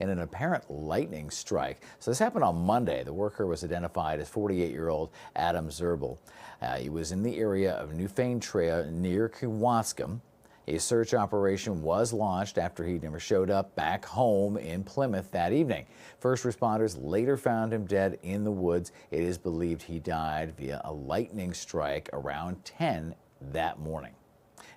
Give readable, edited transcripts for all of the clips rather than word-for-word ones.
in an apparent lightning strike. So this happened on Monday. The worker was identified as 48-year-old Adam Zerbel. He was in the area of Newfane Trail near Kewaskum. A search operation was launched after he never showed up back home in Plymouth that evening. First responders later found him dead in the woods. It is believed he died via a lightning strike around 10 that morning.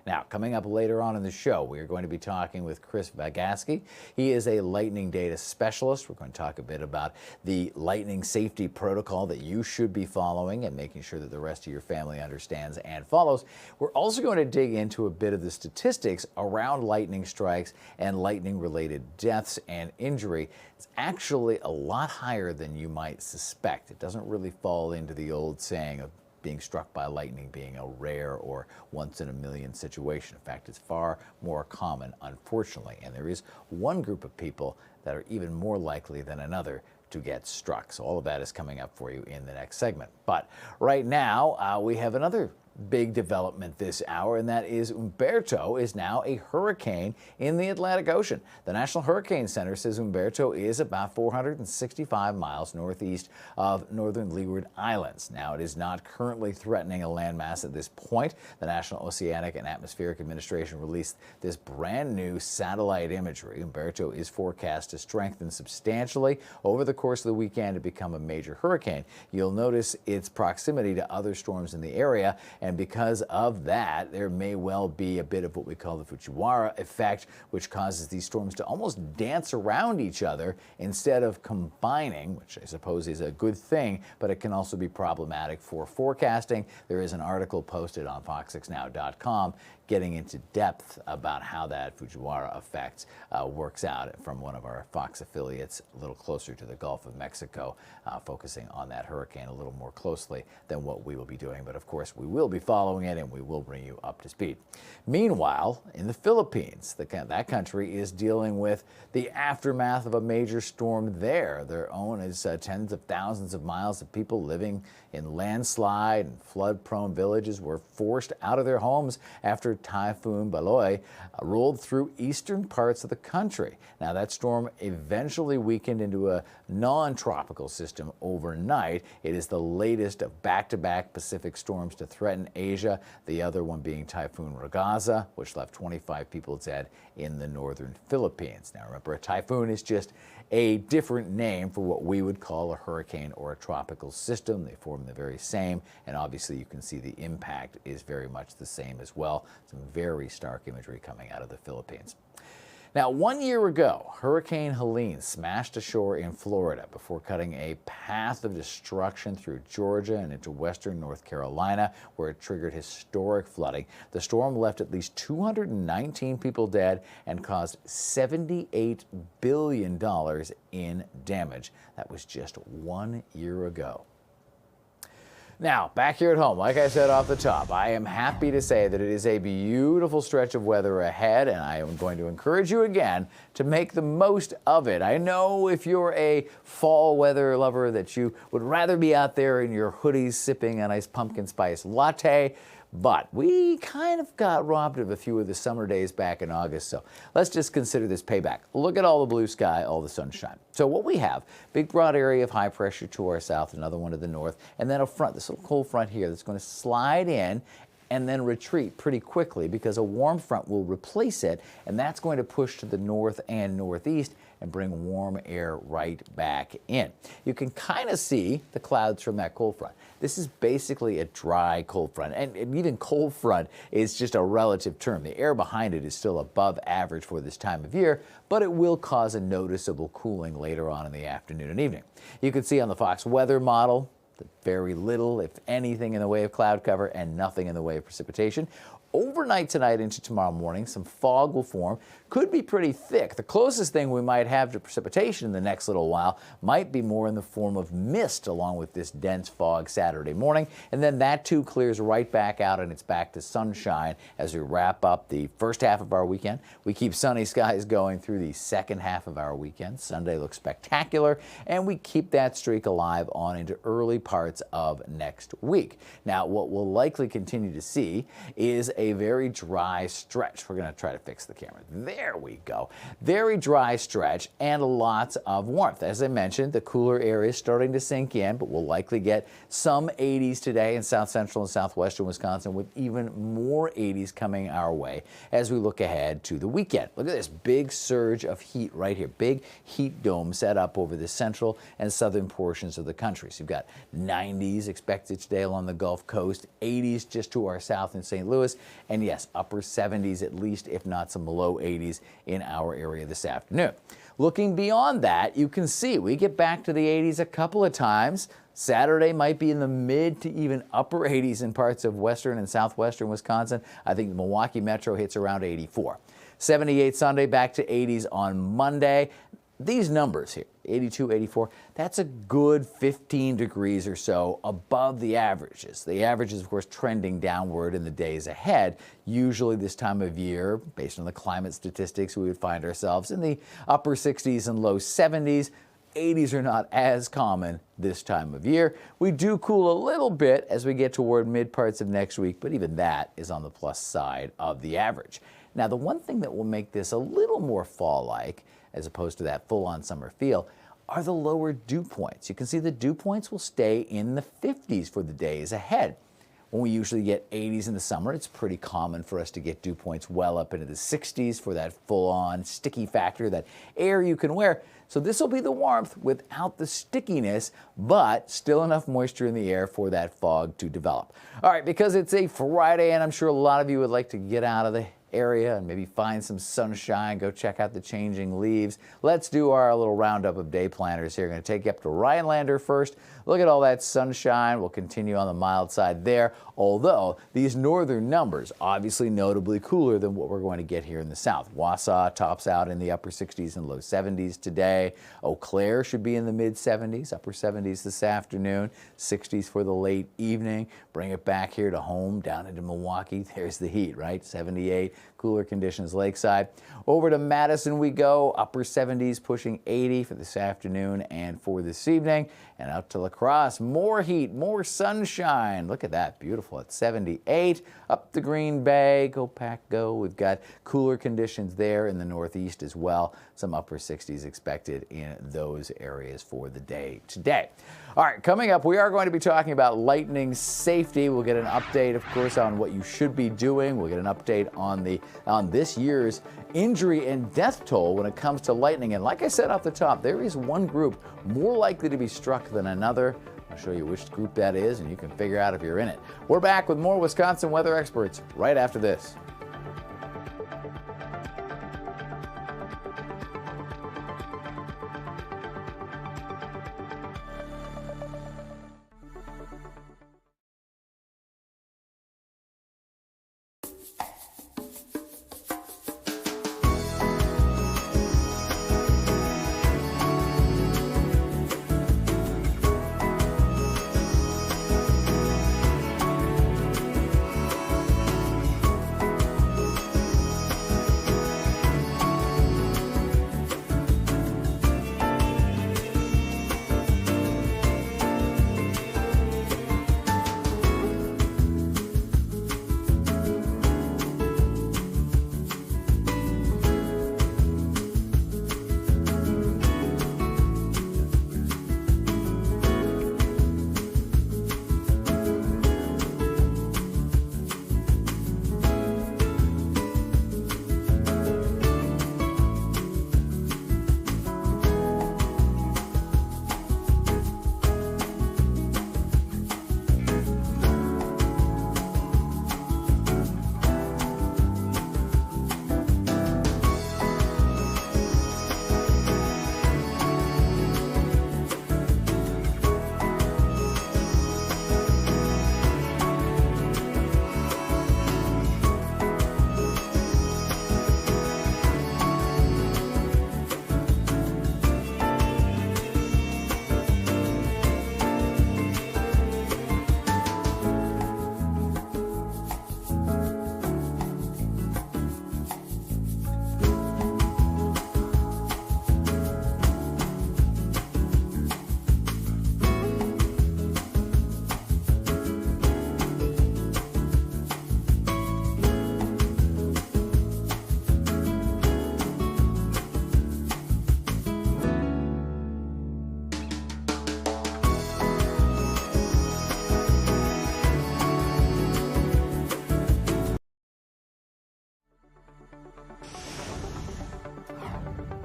Now, coming up later on in the show, we are going to be talking with Chris Vagaski. He is a lightning data specialist. We're going to talk a bit about the lightning safety protocol that you should be following and making sure that the rest of your family understands and follows. We're also going to dig into a bit of the statistics around lightning strikes and lightning-related deaths and injury. It's actually a lot higher than you might suspect. It doesn't really fall into the old saying of being struck by lightning being a rare or once-in-a-million situation. In fact, it's far more common, unfortunately, and there is one group of people that are even more likely than another to get struck. So all of that is coming up for you in the next segment. But right now, we have another big development this hour, and that is Humberto is now a hurricane in the Atlantic Ocean. The National Hurricane Center says Humberto is about 465 miles northeast of northern Leeward Islands. Now, it is not currently threatening a landmass at this point. The National Oceanic and Atmospheric Administration released this brand new satellite imagery. Humberto is forecast to strengthen substantially over the course of the weekend to become a major hurricane. You'll notice its proximity to other storms in the area, and because of that, there may well be a bit of what we call the Fujiwara effect, which causes these storms to almost dance around each other instead of combining, which I suppose is a good thing, but it can also be problematic for forecasting. There is an article posted on FOX6Now.com getting into depth about how that Fujiwara effect works out from one of our Fox affiliates a little closer to the Gulf of Mexico, focusing on that hurricane a little more closely than what we will be doing. But of course, we will be following it and we will bring you up to speed. Meanwhile, in the Philippines, that country is dealing with the aftermath of a major storm there. Their own is tens of thousands of miles of people living in landslide and flood-prone villages were forced out of their homes after Typhoon Baloy rolled through eastern parts of the country. Now, that storm eventually weakened into a non-tropical system overnight. It is the latest of back-to-back Pacific storms to threaten Asia, the other one being Typhoon Ragaza, which left 25 people dead in the northern Philippines. Now, remember, a typhoon is just a different name for what we would call a hurricane or a tropical system. They form the very same, and obviously you can see the impact is very much the same as well. Some very stark imagery coming out of the Philippines. Now, 1 year ago, Hurricane Helene smashed ashore in Florida before cutting a path of destruction through Georgia and into western North Carolina, where it triggered historic flooding. The storm left at least 219 people dead and caused $78 billion in damage. That was just 1 year ago. Now, back here at home, like I said off the top, I am happy to say that it is a beautiful stretch of weather ahead, and I am going to encourage you again to make the most of it. I know if you're a fall weather lover that you would rather be out there in your hoodies sipping a nice pumpkin spice latte, but we kind of got robbed of a few of the summer days back in August, so let's just consider this payback. Look at all the blue sky, all the sunshine. So what we have, big broad area of high pressure to our south, another one to the north, and then a front, this little cold front here that's going to slide in and then retreat pretty quickly because a warm front will replace it, and that's going to push to the north and northeast and bring warm air right back in. You can kind of see the clouds from that cold front. This is basically a dry cold front, and even cold front is just a relative term. The air behind it is still above average for this time of year, but it will cause a noticeable cooling later on in the afternoon and evening. You can see on the Fox weather model, very little, if anything, in the way of cloud cover and nothing in the way of precipitation. Overnight tonight into tomorrow morning, some fog will form. Could be pretty thick. The closest thing we might have to precipitation in the next little while might be more in the form of mist along with this dense fog Saturday morning. And then that too clears right back out and it's back to sunshine as we wrap up the first half of our weekend. We keep sunny skies going through the second half of our weekend. Sunday looks spectacular, and we keep that streak alive on into early parts of next week. Now, what we'll likely continue to see is a a very dry stretch. We're going to try to fix the camera. There we go. Very dry stretch and lots of warmth. As I mentioned, the cooler area is starting to sink in, but we'll likely get some 80s today in south central and southwestern Wisconsin, with even more 80s coming our way as we look ahead to the weekend. Look at this big surge of heat right here. Big heat dome set up over the central and southern portions of the country. So you've got 90s expected today along the Gulf Coast, 80s just to our south in St. Louis, and yes, upper 70s at least, if not some low 80s in our area this afternoon. Looking beyond that, you can see we get back to the 80s a couple of times. Saturday might be in the mid to even upper 80s in parts of western and southwestern Wisconsin. I think the Milwaukee metro hits around 84. 78 Sunday, back to 80s on Monday. These numbers here, 82, 84, that's a good 15 degrees or so above the averages. The average is, of course, trending downward in the days ahead. Usually this time of year, based on the climate statistics, we would find ourselves in the upper 60s and low 70s. 80s are not as common this time of year. We do cool a little bit as we get toward mid parts of next week, but even that is on the plus side of the average. Now, the one thing that will make this a little more fall-like, as opposed to that full-on summer feel, are the lower dew points. You can see the dew points will stay in the 50s for the days ahead. When we usually get 80s in the summer, it's pretty common for us to get dew points well up into the 60s for that full-on sticky factor, that air you can wear. So this will be the warmth without the stickiness, but still enough moisture in the air for that fog to develop. All right, because it's a Friday, and I'm sure a lot of you would like to get out of the area and maybe find some sunshine, go check out the changing leaves. Let's do our little roundup of day planners here. Going to take you up to Rhinelander first. Look at all that sunshine. We'll continue on the mild side there, although these northern numbers obviously notably cooler than what we're going to get here in the south. Wausau tops out in the upper 60s and low 70s today. Eau Claire should be in the mid 70s, upper 70s this afternoon, 60s for the late evening. Bring it back here to home, down into Milwaukee. There's the heat, right? 78. Cooler conditions lakeside. Over to Madison we go, upper 70s pushing 80 for this afternoon and for this evening. And out to La Crosse, more heat, more sunshine. Look at that, beautiful at 78. Up to Green Bay, go Pack go. We've got cooler conditions there in the northeast as well. Some upper 60s expected in those areas for the day today. All right, coming up, we are going to be talking about lightning safety. We'll get an update, of course, on what you should be doing. We'll get an update on this year's injury and death toll when it comes to lightning. And like I said off the top, there is one group more likely to be struck than another. I'll show you which group that is, and you can figure out if you're in it. We're back with more Wisconsin weather experts right after this.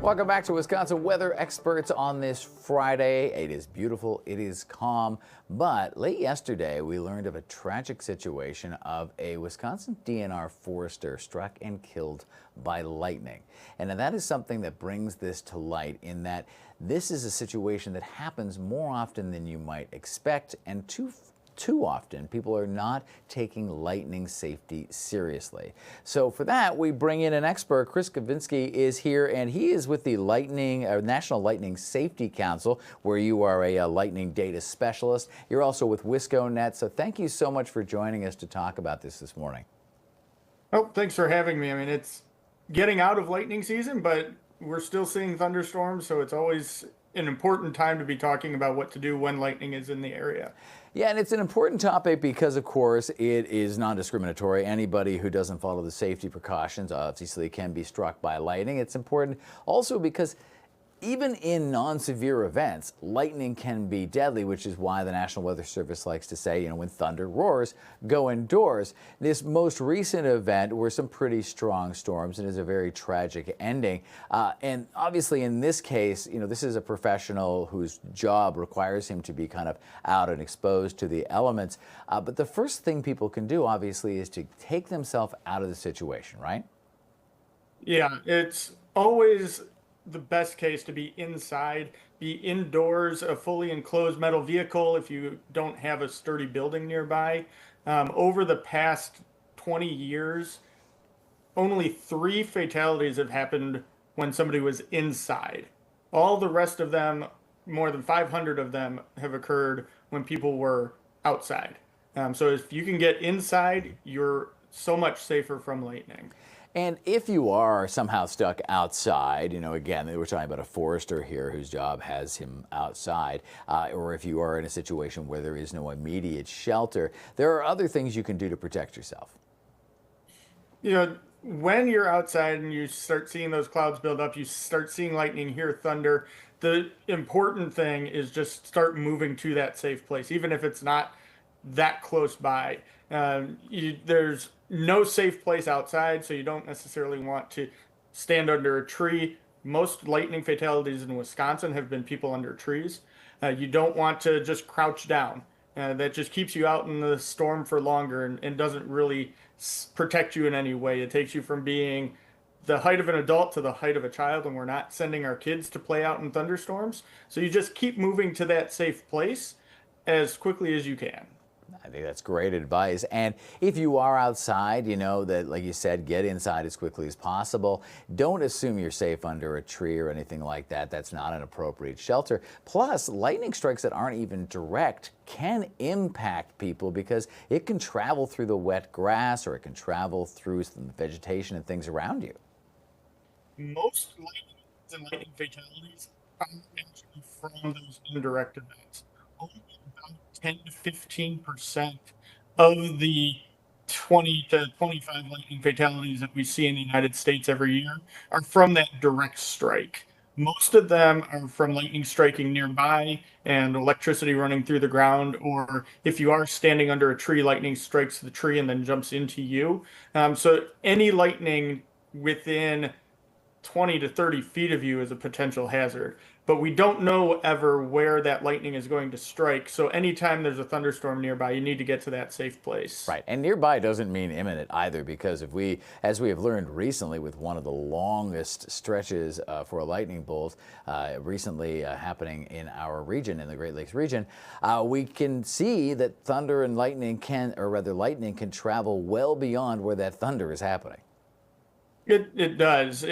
Welcome back to Wisconsin Weather Experts on this Friday. It is beautiful, it is calm, but late yesterday we learned of a tragic situation of a Wisconsin DNR forester struck and killed by lightning. And that is something that brings this to light in that this is a situation that happens more often than you might expect, and too often people are not taking lightning safety seriously. So for that, we bring in an expert. Chris Kavinsky is here, and he is with the National Lightning Safety Council, where you are a lightning data specialist. You're also with WiscoNet. So thank you so much for joining us to talk about this morning. Oh, thanks for having me. I mean, it's getting out of lightning season, but we're still seeing thunderstorms, so it's always an important time to be talking about what to do when lightning is in the area. Yeah, and it's an important topic because, of course, it is non-discriminatory. Anybody who doesn't follow the safety precautions obviously can be struck by lightning. It's important also because even in non-severe events, lightning can be deadly, which is why the National Weather Service likes to say, when thunder roars, go indoors. This most recent event were some pretty strong storms, and is a very tragic ending. And obviously, in this case, this is a professional whose job requires him to be kind of out and exposed to the elements. But the first thing people can do, obviously, is to take themselves out of the situation, right? Yeah, it's always the best case to be inside, be indoors, a fully enclosed metal vehicle if you don't have a sturdy building nearby. Over the past 20 years, only 3 fatalities have happened when somebody was inside. All the rest of them, more than 500 of them, have occurred when people were outside. So if you can get inside, you're so much safer from lightning. And if you are somehow stuck outside, again, we're talking about a forester here whose job has him outside, or if you are in a situation where there is no immediate shelter, there are other things you can do to protect yourself. When you're outside and you start seeing those clouds build up, you start seeing lightning, hear thunder, the important thing is just start moving to that safe place, even if it's not that close by. There's no safe place outside, so you don't necessarily want to stand under a tree. Most lightning fatalities in Wisconsin have been people under trees. You don't want to just crouch down. That just keeps you out in the storm for longer and doesn't really protect you in any way. It takes you from being the height of an adult to the height of a child, and we're not sending our kids to play out in thunderstorms. So you just keep moving to that safe place as quickly as you can. I think that's great advice. And if you are outside, that, like you said, get inside as quickly as possible. Don't assume you're safe under a tree or anything like that. That's not an appropriate shelter. Plus, lightning strikes that aren't even direct can impact people because it can travel through the wet grass, or it can travel through some vegetation and things around you. Most lightning fatalities come actually from those indirect events. Only about 10 to 15% of the 20 to 25 lightning fatalities that we see in the United States every year are from that direct strike. Most of them are from lightning striking nearby and electricity running through the ground, or if you are standing under a tree, lightning strikes the tree and then jumps into you. So any lightning within 20 to 30 feet of you is a potential hazard, but we don't know ever where that lightning is going to strike. So anytime there's a thunderstorm nearby, you need to get to that safe place. Right, and nearby doesn't mean imminent either, because as we have learned recently with one of the longest stretches for a lightning bolt recently happening in our region, in the Great Lakes region, we can see that thunder and lightning lightning can travel well beyond where that thunder is happening. It does.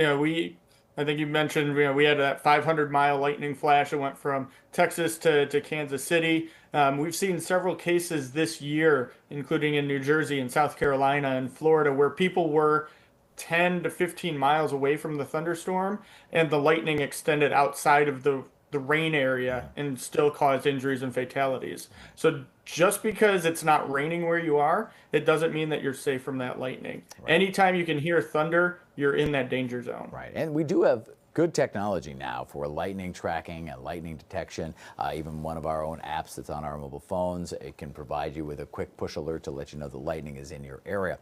I think you mentioned, we had that 500-mile lightning flash that went from Texas to Kansas City. We've seen several cases this year, including in New Jersey and South Carolina and Florida, where people were 10 to 15 miles away from the thunderstorm, and the lightning extended outside of the rain area and still caused injuries and fatalities. So just because it's not raining where you are, it doesn't mean that you're safe from that lightning. Right. Anytime you can hear thunder, you're in that danger zone. Right. And we do have good technology now for lightning tracking and lightning detection. Even one of our own apps that's on our mobile phones, it can provide you with a quick push alert to let you know the lightning is in your area.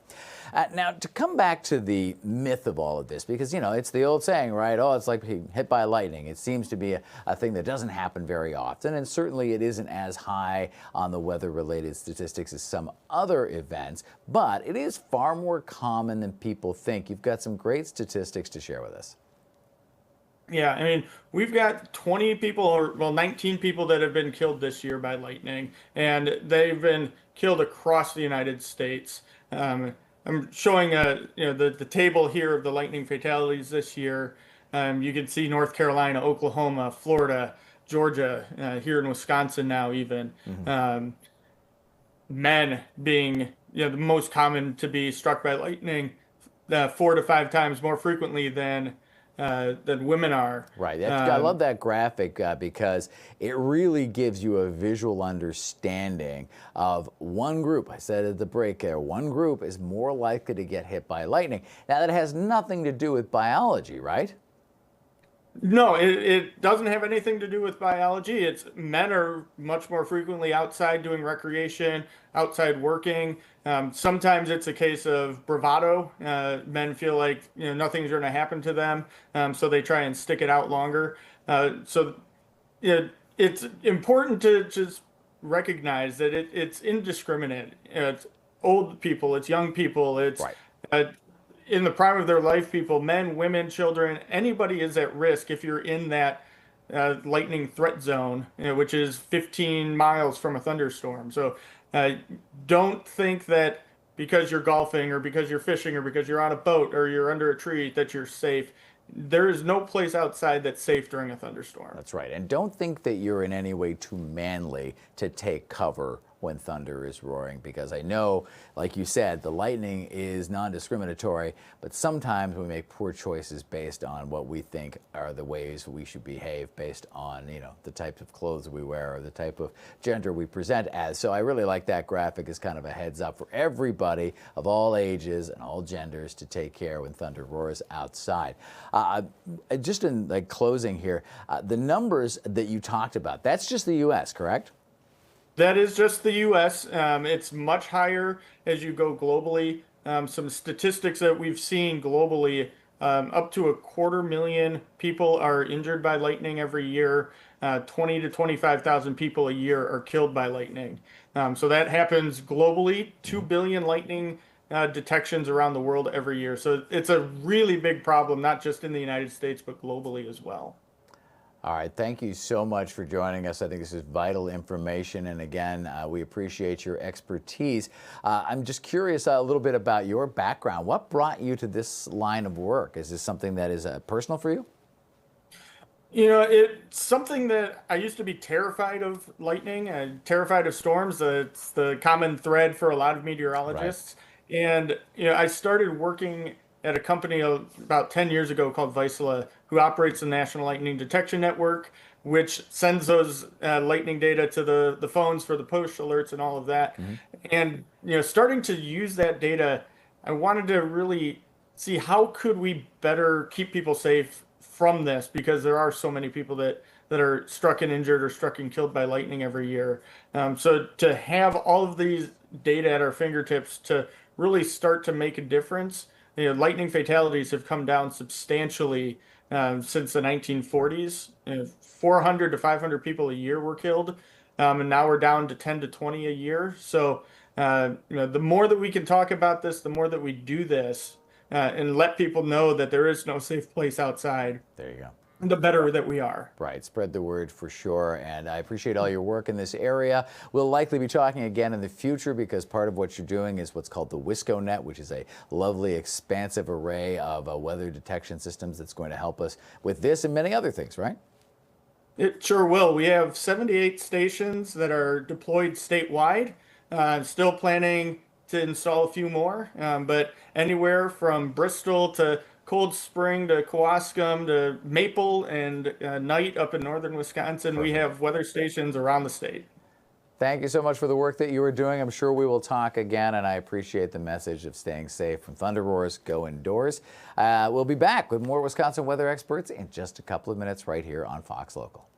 Now, to come back to the myth of all of this, because, you know, it's the old saying, right? Oh, it's like being hit by lightning. It seems to be a thing that doesn't happen very often, and certainly it isn't as high on the weather-related statistics as some other events, but it is far more common than people think. You've got some great statistics to share with us. Yeah, I mean, we've got 20 people, or well, 19 people that have been killed this year by lightning, and they've been killed across the United States. I'm showing the table here of the lightning fatalities this year. You can see North Carolina, Oklahoma, Florida, Georgia, here in Wisconsin now even. Um, Men being the most common to be struck by lightning, 4 to 5 times more frequently than women are. Right. I love that graphic because it really gives you a visual understanding of one group. I said at the break there, one group is more likely to get hit by lightning. Now, that has nothing to do with biology, right? No, it doesn't have anything to do with biology. It's men are much more frequently outside doing recreation, outside working. Sometimes it's a case of bravado. Men feel like nothing's going to happen to them, so they try and stick it out longer. So it's important to just recognize that it's indiscriminate. It's old people, it's young people, it's Right. uh, in the prime of their life people, men, women, children, anybody is at risk if you're in that lightning threat zone, which is 15 miles from a thunderstorm. So uh, don't think that because you're golfing or because you're fishing or because you're on a boat or you're under a tree that you're safe. There is no place outside that's safe during a thunderstorm. That's right. And don't think that you're in any way too manly to take cover when thunder is roaring, because I know, like you said, the lightning is non-discriminatory, but sometimes we make poor choices based on what we think are the ways we should behave based on, the type of clothes we wear or the type of gender we present as. So I really like that graphic as kind of a heads up for everybody of all ages and all genders to take care when thunder roars outside. Just in closing here, the numbers that you talked about, that's just the U.S., correct? That is just the US. It's much higher as you go globally. Some statistics that we've seen globally, up to 250,000 people are injured by lightning every year. 20 to 25,000 people a year are killed by lightning. So that happens globally. 2 billion lightning detections around the world every year. So it's a really big problem, not just in the United States, but globally as well. All right, thank you so much for joining us. I think this is vital information, and again, we appreciate your expertise. I'm just curious a little bit about your background. What brought you to this line of work? Is this something that is personal for you? It's something that I used to be terrified of lightning, terrified of storms. It's the common thread for a lot of Right. meteorologists. And, I started working at a company about 10 years ago called Vizsla, who operates the National Lightning Detection Network, which sends those lightning data to the phones for the push alerts and all of that. Mhm. And, starting to use that data, I wanted to really see how could we better keep people safe from this, because there are so many people that are struck and injured or struck and killed by lightning every year. So to have all of these data at our fingertips to really start to make a difference, lightning fatalities have come down substantially since the 1940s. 400 to 500 people a year were killed, and now we're down to 10 to 20 a year. So the more that we can talk about this, the more that we do this, and let people know that there is no safe place outside, There you go. the better that we are. Right, spread the word for sure, and I appreciate all your work in this area. We'll likely be talking again in the future because part of what you're doing is what's called the WISCO-Net, which is a lovely, expansive array of weather detection systems that's going to help us with this and many other things, right? It sure will. We have 78 stations that are deployed statewide. Still planning to install a few more, but anywhere from Bristol to Cold Spring to Kewaskum to Maple and Knight up in northern Wisconsin, we Perfect. have weather stations around the state. Thank you so much for the work that you are doing. I'm sure we will talk again, and I appreciate the message of staying safe from thunder roars. Go indoors. We'll be back with more Wisconsin weather experts in just a couple of minutes right here on Fox Local.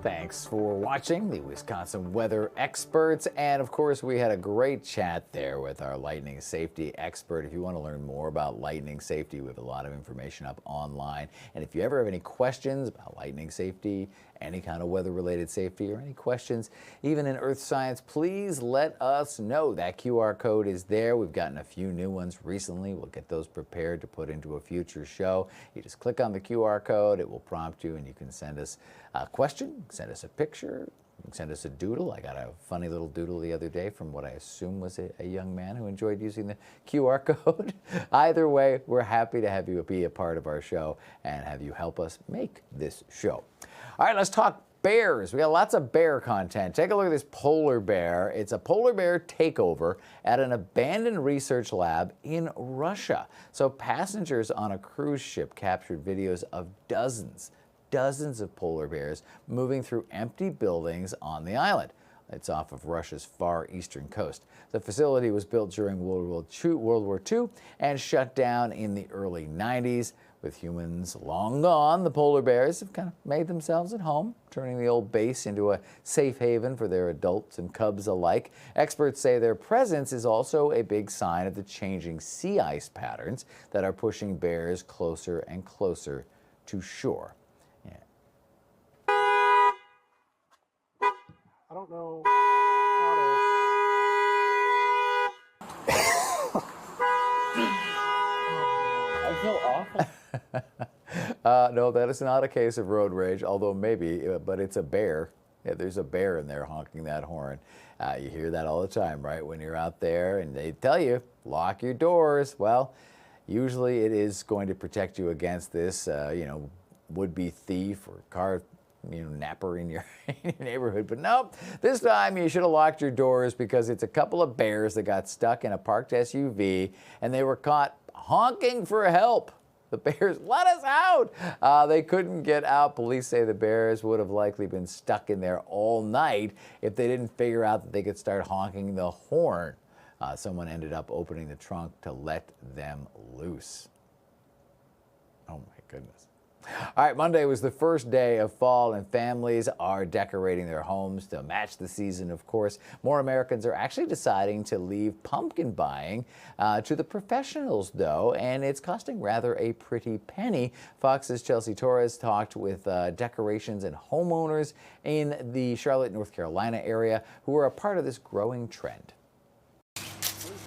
Thanks for watching the Wisconsin weather experts. And of course, we had a great chat there with our lightning safety expert. If you want to learn more about lightning safety, we have a lot of information up online. And if you ever have any questions about lightning safety, any kind of weather-related safety, or any questions, even in earth science, please let us know. That QR code is there. We've gotten a few new ones recently. We'll get those prepared to put into a future show. You just click on the QR code, it will prompt you, and you can send us a question, send us a picture, send us a doodle. I got a funny little doodle the other day from what I assume was a young man who enjoyed using the QR code. Either way, we're happy to have you be a part of our show and have you help us make this show. All right, let's talk bears. We got lots of bear content. Take a look at this polar bear. It's a polar bear takeover at an abandoned research lab in Russia. So passengers on a cruise ship captured videos of dozens of polar bears moving through empty buildings on the island. It's off of Russia's far eastern coast. The facility was built during World War II and shut down in the early 90s. With humans long gone, the polar bears have kind of made themselves at home, turning the old base into a safe haven for their adults and cubs alike. Experts say their presence is also a big sign of the changing sea ice patterns that are pushing bears closer and closer to shore. I don't know I feel awful. No, that is not a case of road rage, although maybe, but it's a bear. Yeah, there's a bear in there honking that horn. You hear that all the time, right? When you're out there and they tell you, lock your doors. Well, usually it is going to protect you against this, would-be thief or car napper in your neighborhood. But nope, this time you should have locked your doors because it's a couple of bears that got stuck in a parked SUV and they were caught honking for help. The bears, let us out! They couldn't get out. Police say the bears would have likely been stuck in there all night if they didn't figure out that they could start honking the horn. Someone ended up opening the trunk to let them loose. Oh my goodness. All right, Monday was the first day of fall, and families are decorating their homes to match the season, of course. More Americans are actually deciding to leave pumpkin buying to the professionals, though, and it's costing rather a pretty penny. Fox's Chelsea Torres talked with decorations and homeowners in the Charlotte, North Carolina area who are a part of this growing trend.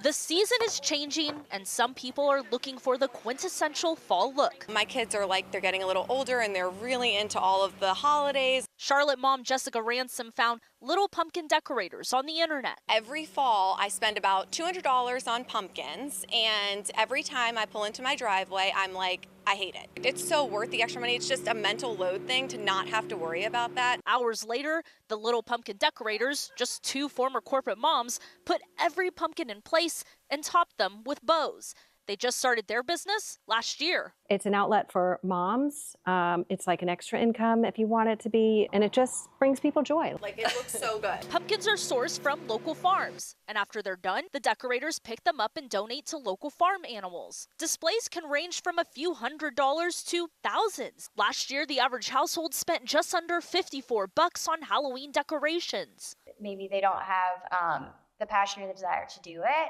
The season is changing, and some people are looking for the quintessential fall look. My kids are they're getting a little older and they're really into all of the holidays. Charlotte mom Jessica Ransom found little pumpkin decorators on the internet. Every fall, I spend about $200 on pumpkins, and every time I pull into my driveway, I'm like, I hate it. It's so worth the extra money. It's just a mental load thing to not have to worry about that. Hours later, the little pumpkin decorators, just two former corporate moms, put every pumpkin in place and topped them with bows. They just started their business last year. It's an outlet for moms. It's like an extra income if you want it to be, and it just brings people joy. It looks so good. Pumpkins are sourced from local farms, and after they're done, the decorators pick them up and donate to local farm animals. Displays can range from a few $100s to thousands. Last year, the average household spent just under $54 on Halloween decorations. Maybe they don't have the passion or the desire to do it.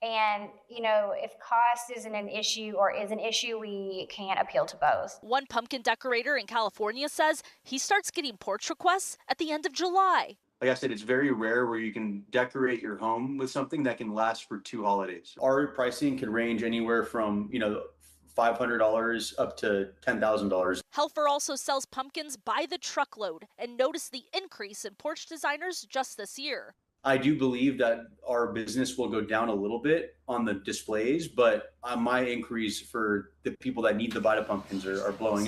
And, if cost isn't an issue or is an issue, we can't appeal to both. One pumpkin decorator in California says he starts getting porch requests at the end of July. Like I said, it's very rare where you can decorate your home with something that can last for 2 holidays. Our pricing can range anywhere from, $500 up to $10,000. Helfer also sells pumpkins by the truckload and noticed the increase in porch designers just this year. I do believe that our business will go down a little bit on the displays, but my inquiries for the people that need to buy the pumpkins are blowing up.